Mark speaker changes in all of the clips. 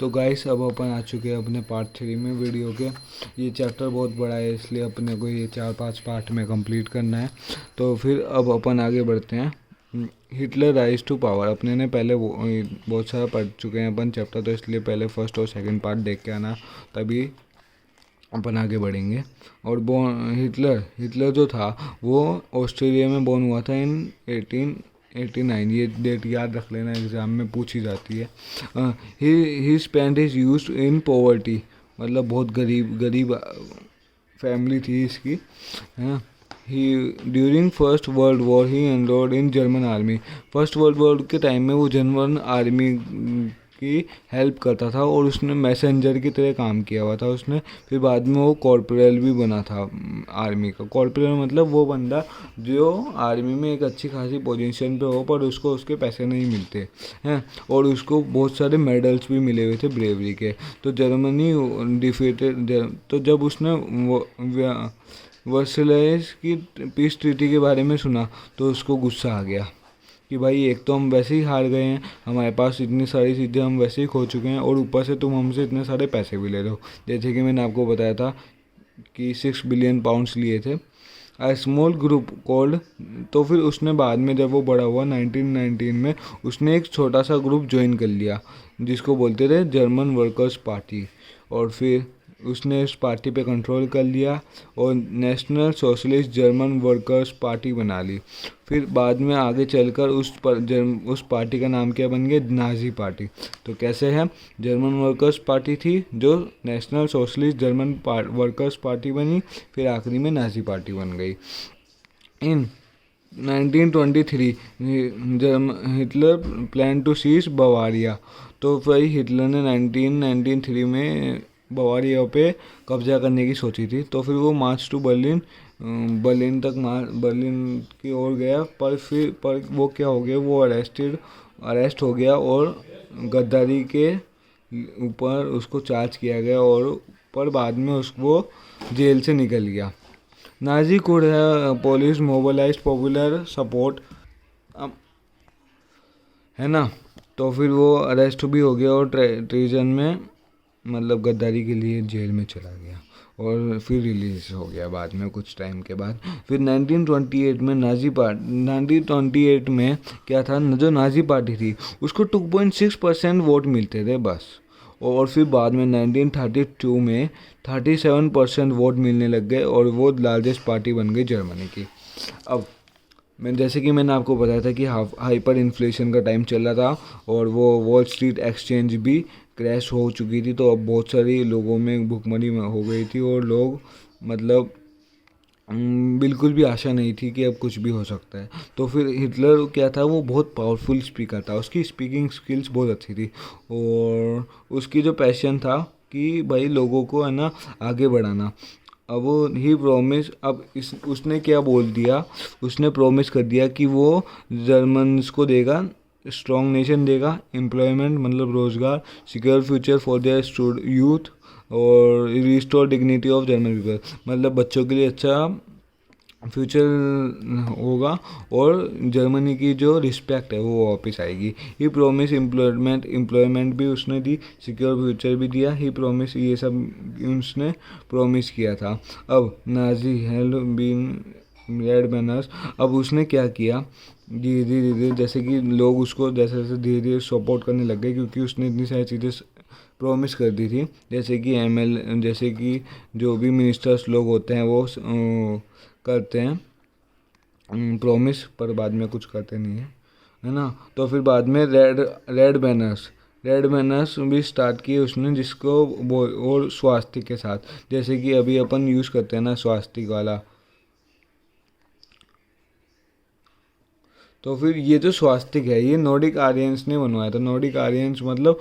Speaker 1: तो गाइस अब अपन आ चुके हैं अपने पार्ट 3 में वीडियो के। ये चैप्टर बहुत बड़ा है इसलिए अपने को ये 4-5 पार्ट में कंप्लीट करना है। तो फिर अब अपन आगे बढ़ते हैं। हिटलर राइज टू पावर अपने ने पहले बहुत सारा पढ़ चुके हैं अपन चैप्टर, तो इसलिए पहले फर्स्ट और सेकंड पार्ट देख के आना, तभी अपन आगे बढ़ेंगे। और हिटलर हिटलर जो था वो ऑस्ट्रेलिया में बॉर्न हुआ था इन 1889। ये डेट याद रख लेना, एग्ज़ाम में पूछी जाती है। He spend his youth in poverty, मतलब बहुत गरीब फैमिली थी इसकी, है। He during first world war he enrolled in German army. First world war के टाइम में वो जर्मन आर्मी की हेल्प करता था और उसने मैसेंजर की तरह काम किया हुआ था उसने। फिर बाद में वो कॉर्पोरल भी बना था आर्मी का। कॉर्पोरल मतलब वो बंदा जो आर्मी में एक अच्छी खासी पोजीशन पे हो पर उसको उसके पैसे नहीं मिलते हैं, और उसको बहुत सारे मेडल्स भी मिले हुए थे ब्रेवरी के। तो जर्मनी डिफीटेड, तो जब उसने वर्सलाइस की पीस ट्रीटी के बारे में सुना तो उसको गुस्सा आ गया कि भाई एक तो हम वैसे ही हार गए हैं, हमारे पास इतनी सारी चीज़ें हम वैसे ही खो चुके हैं, और ऊपर से तुम हमसे इतने सारे पैसे भी ले रहे हो। जैसे कि मैंने आपको बताया था कि 6 बिलियन पाउंड्स लिए थे। आ स्मॉल ग्रुप कॉल्ड, तो फिर उसने बाद में जब वो बड़ा हुआ 1919 में उसने एक छोटा सा ग्रुप ज्वाइन कर लिया जिसको बोलते थे जर्मन वर्कर्स पार्टी। और फिर उसने इस पार्टी पे कंट्रोल कर लिया और national socialist German workers party बना ली। फिर बाद में आगे चलकर उस पार्टी का नाम क्या बन गया, नाजी पार्टी। तो कैसे है, जर्मन वर्कर्स पार्टी थी जो national socialist German workers party बनी, फिर आखिरी में नाजी पार्टी बन गई। In 1923 Hitler plan to seize Bavaria. तो भाई हिटलर ने 1993 में बवारिया पे कब्जा करने की सोची थी। तो फिर वो मार्च टू बर्लिन की ओर गया, पर वो क्या हो गया, वो अरेस्ट हो गया और गद्दारी के ऊपर उसको चार्ज किया गया, और पर बाद में उसको जेल से निकल गया। Nazi could have police mobilized popular support, है ना। तो फिर वो अरेस्ट भी हो गया और ट्रीजन में, मतलब गद्दारी के लिए जेल में चला गया, और फिर रिलीज हो गया बाद में कुछ टाइम के बाद। फिर 1928 में 1928 में क्या था, जो नाजी पार्टी थी उसको 2.6% वोट मिलते थे बस। और फिर बाद में 1932 में 37% वोट मिलने लग गए और वो लार्जेस्ट पार्टी बन गई जर्मनी की। अब जैसे कि मैंने आपको बताया था कि हाइपर इन्फ्लेशन का टाइम चल रहा था और वो वॉल स्ट्रीट एक्सचेंज भी क्रैश हो चुकी थी। तो अब बहुत सारी लोगों में भुखमरी हो गई थी और लोग मतलब बिल्कुल भी आशा नहीं थी कि अब कुछ भी हो सकता है। तो फिर हिटलर क्या था, वो बहुत पावरफुल स्पीकर था, उसकी स्पीकिंग स्किल्स बहुत अच्छी थी, और उसकी जो पैशन था कि भाई लोगों को है ना आगे बढ़ाना। अब वो ही प्रोमिस, अब उसने क्या बोल दिया, उसने प्रोमिस कर दिया कि वो जर्मन्स को देगा, स्ट्रॉन्ग नेशन देगा, एम्प्लॉयमेंट मतलब रोज़गार, secure future for their youth, और restore dignity of German people, मतलब बच्चों के लिए अच्छा फ्यूचर होगा और जर्मनी की जो रिस्पेक्ट है वो वापस आएगी। ही प्रोमिस एम्प्लॉयमेंट भी उसने दी, सिक्योर फ्यूचर भी दिया। ही प्रोमिस, ये सब उसने प्रोमिस किया था। अब Nazi held been red banners, अब उसने क्या किया, धीरे धीरे जैसे कि लोग उसको जैसे जैसे धीरे धीरे सपोर्ट करने लग गए, क्योंकि उसने इतनी सारी चीज़ें प्रॉमिस कर दी थी। जैसे कि जो भी मिनिस्टर्स लोग होते हैं वो करते हैं प्रॉमिस, पर बाद में कुछ करते नहीं है ना। तो फिर बाद में रेड बैनर्स भी स्टार्ट किए उसने, जिसको और स्वास्तिक के साथ, जैसे कि अभी अपन यूज़ करते हैं ना स्वास्तिक वाला। तो फिर ये जो स्वास्तिक है ये नॉर्डिक आर्यंस ने बनवाया था। नॉर्डिक आर्यंस मतलब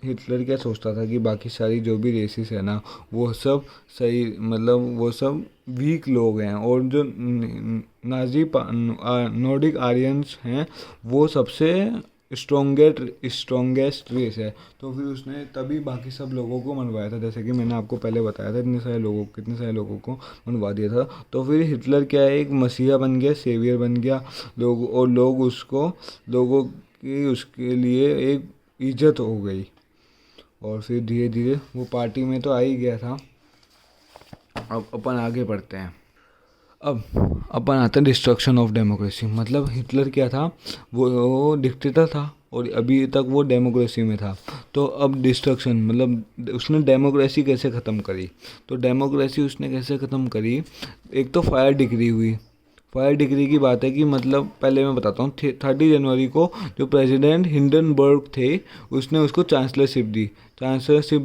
Speaker 1: हिटलर क्या सोचता था कि बाकी सारी जो भी रेसिस है ना वो सब सही, मतलब वो सब वीक लोग हैं, और जो नाजी नॉर्डिक आर्यंस हैं वो सबसे स्ट्रोंगेस्ट रेस है। तो फिर उसने तभी बाकी सब लोगों को मनवाया था, जैसे कि मैंने आपको पहले बताया था, कितने सारे लोगों को मनवा दिया था। तो फिर हिटलर क्या है, एक मसीहा बन गया, सेवियर बन गया, लोगों की उसके लिए एक इज्जत हो गई। और फिर धीरे धीरे वो पार्टी में तो आ ही गया था। अब अपन आगे बढ़ते हैं। अब अपन आते हैं डिस्ट्रक्शन ऑफ डेमोक्रेसी। मतलब हिटलर क्या था, वो डिक्टेटर था और अभी तक वो डेमोक्रेसी में था। तो अब डिस्ट्रक्शन मतलब उसने डेमोक्रेसी कैसे ख़त्म करी। तो डेमोक्रेसी उसने कैसे ख़त्म करी, एक तो फायर डिक्री हुई। फायर डिग्री की बात है कि मतलब पहले मैं बताता हूँ, 30 जनवरी को जो प्रेसिडेंट हिंडनबर्ग थे उसने उसको चांसलरशिप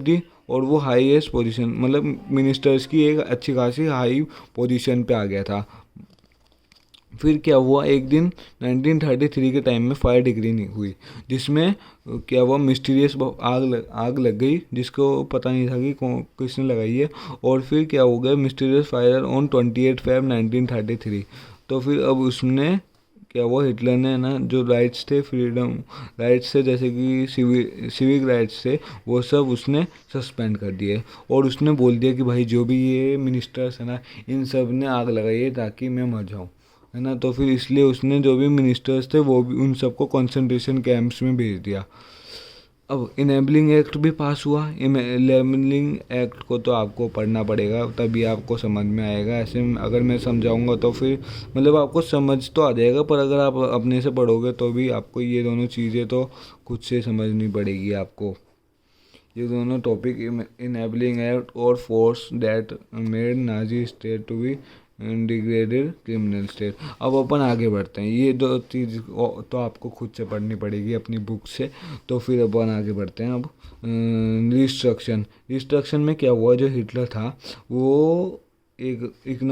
Speaker 1: दी और वो हाईएस्ट पोजीशन मतलब मिनिस्टर्स की एक अच्छी खासी हाई पोजीशन पे आ गया था। फिर क्या हुआ, एक दिन 1933 के टाइम में फायर डिग्री नहीं हुई, जिसमें क्या हुआ मिस्टीरियस आग लग गई जिसको पता नहीं था कि किसने लगाई है। और फिर क्या हो गया, मिस्टीरियस फायर ऑन 28 Feb 1933। तो फिर अब उसने क्या हुआ, हिटलर ने ना जो राइट्स थे, फ्रीडम राइट्स थे जैसे कि सिविक राइट्स थे, वो सब उसने सस्पेंड कर दिए। और उसने बोल दिया कि भाई जो भी ये मिनिस्टर्स है ना, इन सब ने आग लगाई है ताकि मैं मर जाऊँ, है ना। तो फिर इसलिए उसने जो भी मिनिस्टर्स थे वो भी उन सबको कंसंट्रेशन कैंप्स में भेज दिया। अब इनेबलिंग एक्ट भी पास हुआ। इनेबलिंग एक्ट को तो आपको पढ़ना पड़ेगा तभी आपको समझ में आएगा। ऐसे अगर मैं समझाऊंगा तो फिर मतलब आपको समझ तो आ जाएगा, पर अगर आप अपने से पढ़ोगे तो भी आपको ये दोनों चीज़ें तो खुद से समझनी पड़ेगी आपको। ये दोनों टॉपिक, इनेबलिंग एक्ट और force that made Nazi state to be degraded criminal state. अब अपन आगे बढ़ते हैं, ये दो चीज़ तो आपको खुद से पढ़नी पड़ेगी अपनी बुक से। तो फिर अपन आगे बढ़ते हैं। अब रिस्ट्रक्शन में क्या हुआ, जो हिटलर था वो एक